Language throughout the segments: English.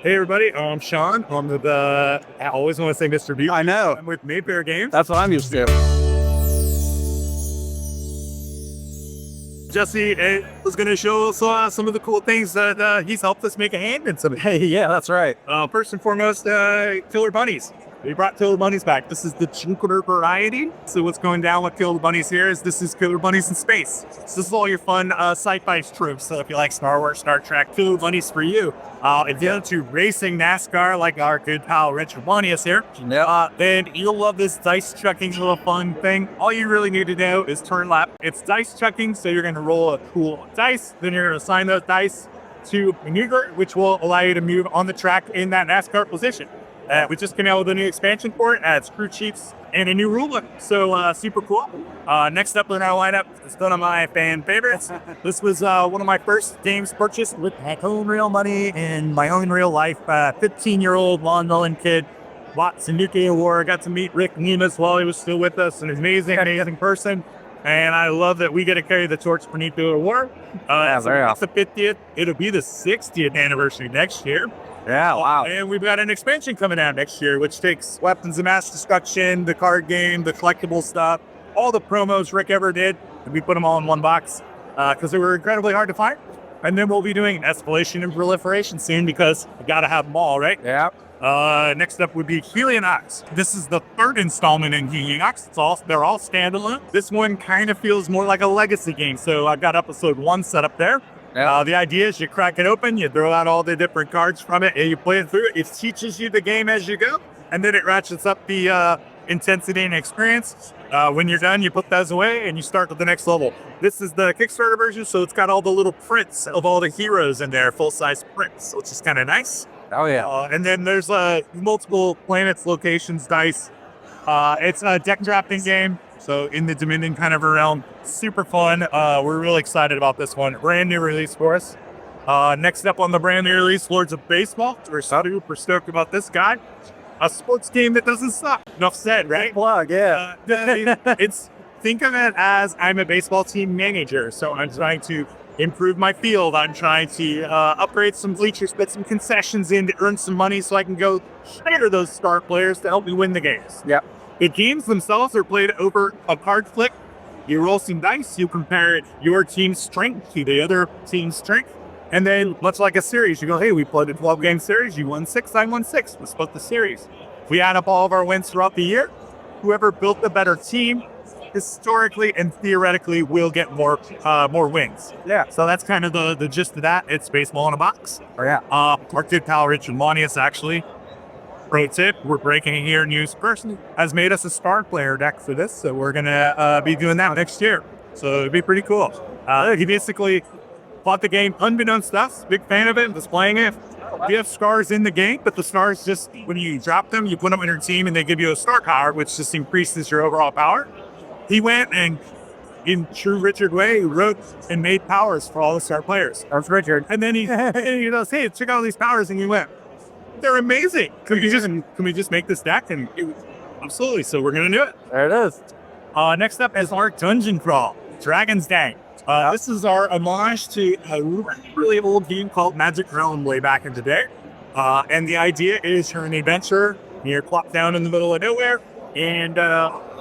Hey everybody, I'm Sean. I'm I always want to say Mr. B. I know. I'm with Mayfair Games. That's what I'm used to. Jesse was going to show us some of the cool things that he's helped us make a hand in some. Hey, yeah, that's right. First and foremost, Killer Bunnies. We brought Killer Bunnies back. This is the Jupiter variety. So what's going down with Killer Bunnies here is this is Killer Bunnies in space. So this is all your fun sci-fi tropes. So if you like Star Wars, Star Trek, Killer Bunnies for you. If you're into racing NASCAR like our good pal Richard Bunnies here, then you'll love this dice chucking little fun thing. All you really need to know is turn left. It's dice chucking, so you're going to roll a cool dice. Then you're going to assign those dice to maneuver, which will allow you to move on the track in that NASCAR position. We just came out with a new expansion for it, adds crew chiefs and a new rule book. So super cool. Next up in our lineup is one of my fan favorites. This was one of my first games purchased with my own real money in my own real life. 15-year-old lawn mowing kid. Bought some nuclear war. Got to meet Rick Nemus while he was still with us. An amazing person. And I love that we get to carry the torch for nuclear war. It's the 50th. It'll be the 60th anniversary next year. Yeah, wow. And we've got an expansion coming out next year, which takes weapons of mass destruction, the card game, the collectible stuff, all the promos Rick ever did, and we put them all in one box because they were incredibly hard to find. And then we'll be doing escalation and proliferation soon because we got to have them all, right? Yeah. Next up would be Helionox. This is the third installment in Helionox. They're all standalone. This one kind of feels more like a legacy game. So I've got episode 1 set up there. Yeah. The idea is you crack it open, you throw out all the different cards from it, and you play it through. It teaches you the game as you go, and then it ratchets up the intensity and experience. When you're done, you put those away, and you start with the next level. This is the Kickstarter version, so it's got all the little prints of all the heroes in there, full-size prints, which is kind of nice. Oh, yeah. And then there's multiple planets, locations, dice. It's a deck drafting game. So in the Dominion kind of a realm, super fun. We're really excited about this one. Brand new release for us. Next up on the brand new release, Lords of Baseball. We're super stoked about this guy. A sports game that doesn't suck. Enough said, right? Plug, yeah. Think of it as I'm a baseball team manager. So I'm trying to improve my field. I'm trying to upgrade some bleachers, put some concessions in to earn some money so I can go hire those star players to help me win the games. Yeah. The games themselves are played over a card flick. You roll some dice, you compare your team's strength to the other team's strength. And then, much like a series, you go, hey, we played a 12-game series. You won 6, I won 6. Let's split the series. We add up all of our wins throughout the year. Whoever built the better team, historically and theoretically, will get more wins. Yeah. So that's kind of the gist of that. It's baseball in a box. Oh, yeah. Our good pal Richard Bunnies, actually. Pro tip, we're breaking here news person has made us a star player deck for this, so we're gonna be doing that next year. So it'd be pretty cool. He basically bought the game unbeknownst to us, big fan of it, was playing it. We have stars in the game, but the stars just, when you drop them, you put them in your team and they give you a star power, which just increases your overall power. He went and, in true Richard way, wrote and made powers for all the star players. That's Richard. And then he goes, hey, check out all these powers, and we went, they're amazing. Can we just make this deck? And absolutely. So we're going to do it. There it is. Next up is our Dungeon Crawl, Dragon's Den. This is our homage to a really old game called Magic Realm way back in the day. And the idea is you're an adventurer, you're plopped down in the middle of nowhere, and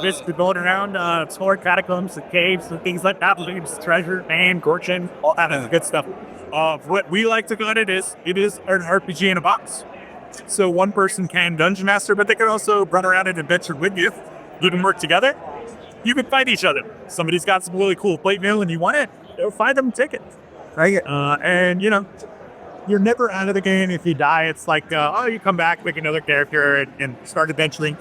basically going around exploring catacombs and caves and things like that, looking for treasure, man, fortune, all that good stuff. What we like to call it is an RPG in a box. So one person can dungeon master, but they can also run around and adventure with you. You can work together. You can fight each other. Somebody's got some really cool plate mail and you want it, go find them and take it. Right. And you're never out of the game. If you die, it's like, you come back, make another character and start adventuring.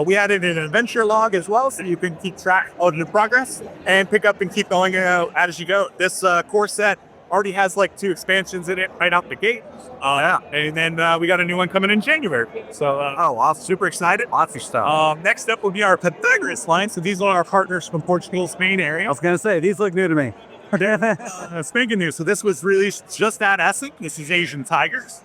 We added an adventure log as well, so you can keep track of the progress and pick up and keep going as you go. This core set already has like 2 expansions in it right out the gate. And then we got a new one coming in January. So, awesome. Super excited. Lots of stuff. Next up will be our Pythagoras line. So these are our partners from Portugal, Spain area. I was going to say, these look new to me. Spanking new. So this was released just at Essen. This is Asian Tigers.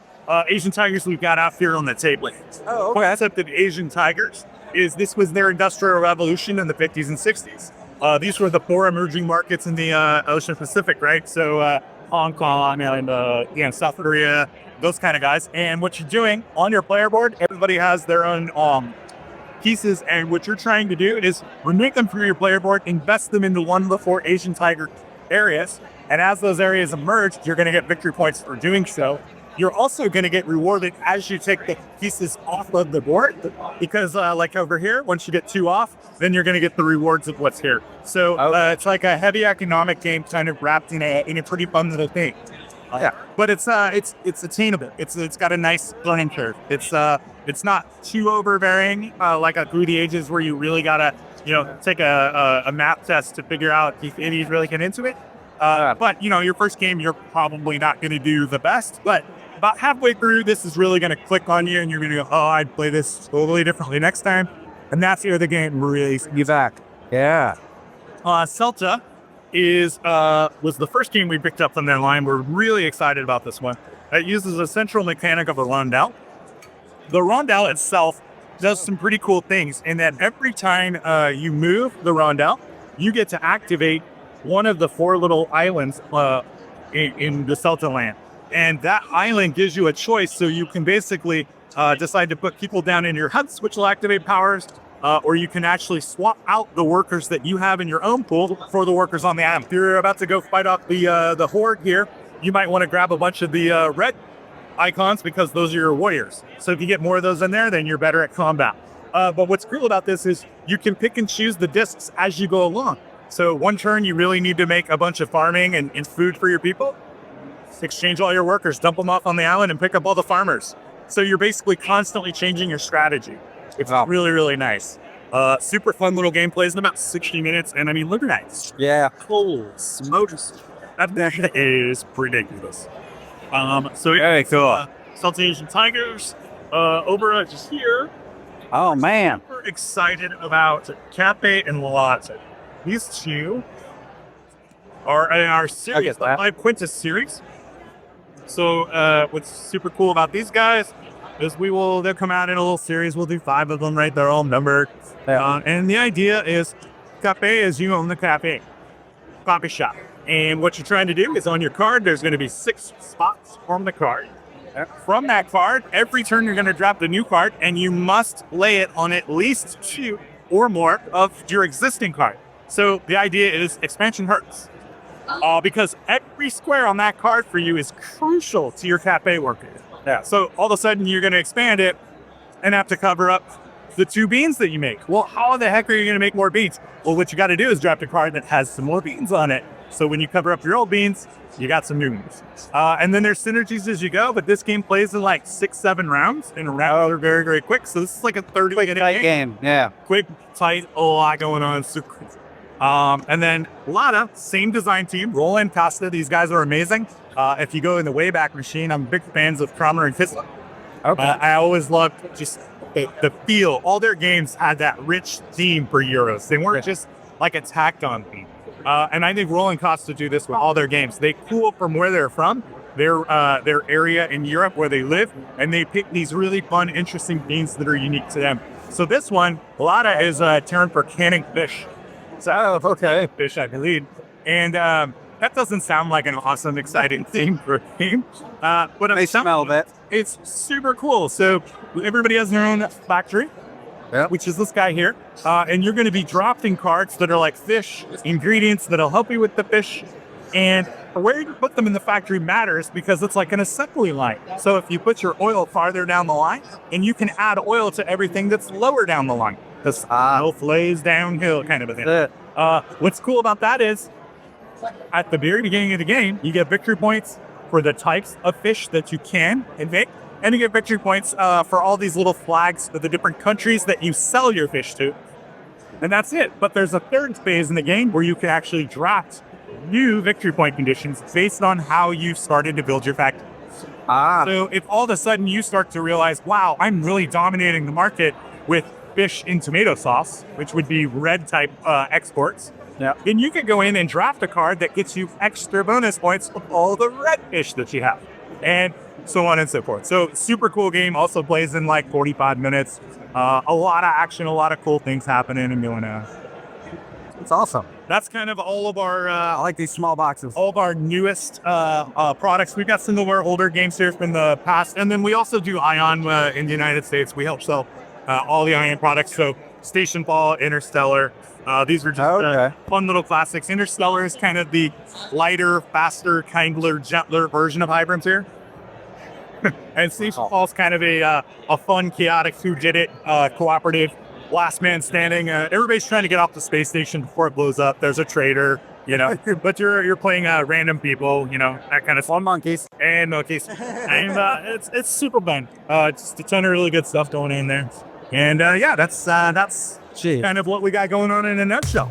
Asian Tigers we've got out here on the table. Oh, okay. Concept of Asian Tigers is this was their industrial revolution in the 50s and 60s. These were the 4 emerging markets in the Ocean Pacific, right? So Hong Kong and South Korea, those kind of guys. And what you're doing on your player board, everybody has their own pieces, and what you're trying to do is remove them from your player board, invest them into one of the 4 Asian tiger areas, and as those areas emerge, you're going to get victory points for doing so. You're also going to get rewarded as you take the pieces off of the board, because like over here, once you get 2 off, then you're going to get the rewards of what's here. So it's like a heavy economic game kind of wrapped in a pretty fun little thing. But it's attainable. It's got a nice learning curve. It's not too overbearing like a Through the Ages, where you really gotta take a math test to figure out if you really get into it. But your first game, you're probably not going to do the best. But about halfway through, this is really going to click on you, and you're going to go, "Oh, I'd play this totally differently next time." And that's where the game really You back. Yeah. Celtae was the first game we picked up from their line. We're really excited about this one. It uses a central mechanic of a rondel. The rondel itself does some pretty cool things in that every time you move the rondel, you get to activate one of the 4 little islands in the Celtae land. And that island gives you a choice, so you can basically decide to put people down in your huts, which will activate powers, or you can actually swap out the workers that you have in your own pool for the workers on the island. If you're about to go fight off the horde here, you might want to grab a bunch of the red icons, because those are your warriors. So if you get more of those in there, then you're better at combat. But what's cool about this is you can pick and choose the discs as you go along. So one turn, you really need to make a bunch of farming and food for your people. Exchange all your workers, dump them off on the island, and pick up all the farmers. So you're basically constantly changing your strategy. It's really, really nice. Super fun little game, plays in about 60 minutes. And I mean, look at that. Yeah. Cool smokes. That is ridiculous. So Very cool. Celtae Asian Tigers over just here. Oh, man. Super excited about Cafe and Lata. These 2 are in our series, the 5 Quintus series. So what's super cool about these guys is they'll come out in a little series. We'll do 5 of them, right? They're all numbered. And the idea is, Cafe is you own the cafe, coffee shop. And what you're trying to do is, on your card, there's going to be 6 spots from the card. From that card, every turn you're going to drop the new card, and you must lay it on at least 2 or more of your existing card. So the idea is expansion hurts. Because every square on that card for you is crucial to your cafe workers. So all of a sudden, you're going to expand it and have to cover up the 2 beans that you make. Well, how the heck are you going to make more beans? Well, what you got to do is draft a card that has some more beans on it. So when you cover up your old beans, you got some new ones. And then there's synergies as you go, but this game plays in like 6-7 rounds, and rounds are very, very quick. So this is like a 30-minute game. Yeah. Quick, tight, a lot going on. Super. And then Lata, same design team, Roland, Costa. These guys are amazing. If you go in the Wayback Machine, I'm big fans of Kramer and Kissler. Okay. I always loved just the feel. All their games had that rich theme for Euros. They weren't just like a tacked on theme. And I think Roland Costa do this with all their games. They pull from where they're from, their area in Europe where they live, and they pick these really fun, interesting themes that are unique to them. So this one, Lata is a term for canning fish. So, okay, fish, I believe. And that doesn't sound like an awesome, exciting theme for a game. But They smell it. It's super cool. So everybody has their own factory, which is this guy here. And you're going to be dropping cards that are like fish, ingredients that'll help you with the fish. And where you put them in the factory matters, because it's like an assembly line. So if you put your oil farther down the line, and you can add oil to everything that's lower down the line. Because oil flows downhill, kind of a thing. What's cool about that is, at the very beginning of the game, you get victory points for the types of fish that you can make, and you get victory points for all these little flags for the different countries that you sell your fish to. And that's it. But there's a third phase in the game where you can actually draft new victory point conditions based on how you started to build your factory. So if all of a sudden you start to realize, wow, I'm really dominating the market with fish in tomato sauce, which would be red type exports, then you can go in and draft a card that gets you extra bonus points with all the red fish that you have, and so on and so forth. So super cool game. Also plays in like 45 minutes. A lot of action, a lot of cool things happening and going on. It's awesome. That's kind of all of our I like these small boxes. all of our newest products. We've got some of our older games here from the past, and then we also do Ion in the United States. We help sell all the Ion products. So Stationfall, Interstellar. These are just fun little classics. Interstellar is kind of the lighter, faster, kindler, gentler version of Hybrims here. And Stationfall is kind of a fun, chaotic, who did it, cooperative, last man standing. Everybody's trying to get off the space station before it blows up. There's a traitor, you know, but you're playing random people, you know, that kind of Fun monkeys. and monkeys. And it's super fun. Just a ton of really good stuff going in there. And yeah, that's Gee. kind of what we got going on in a nutshell.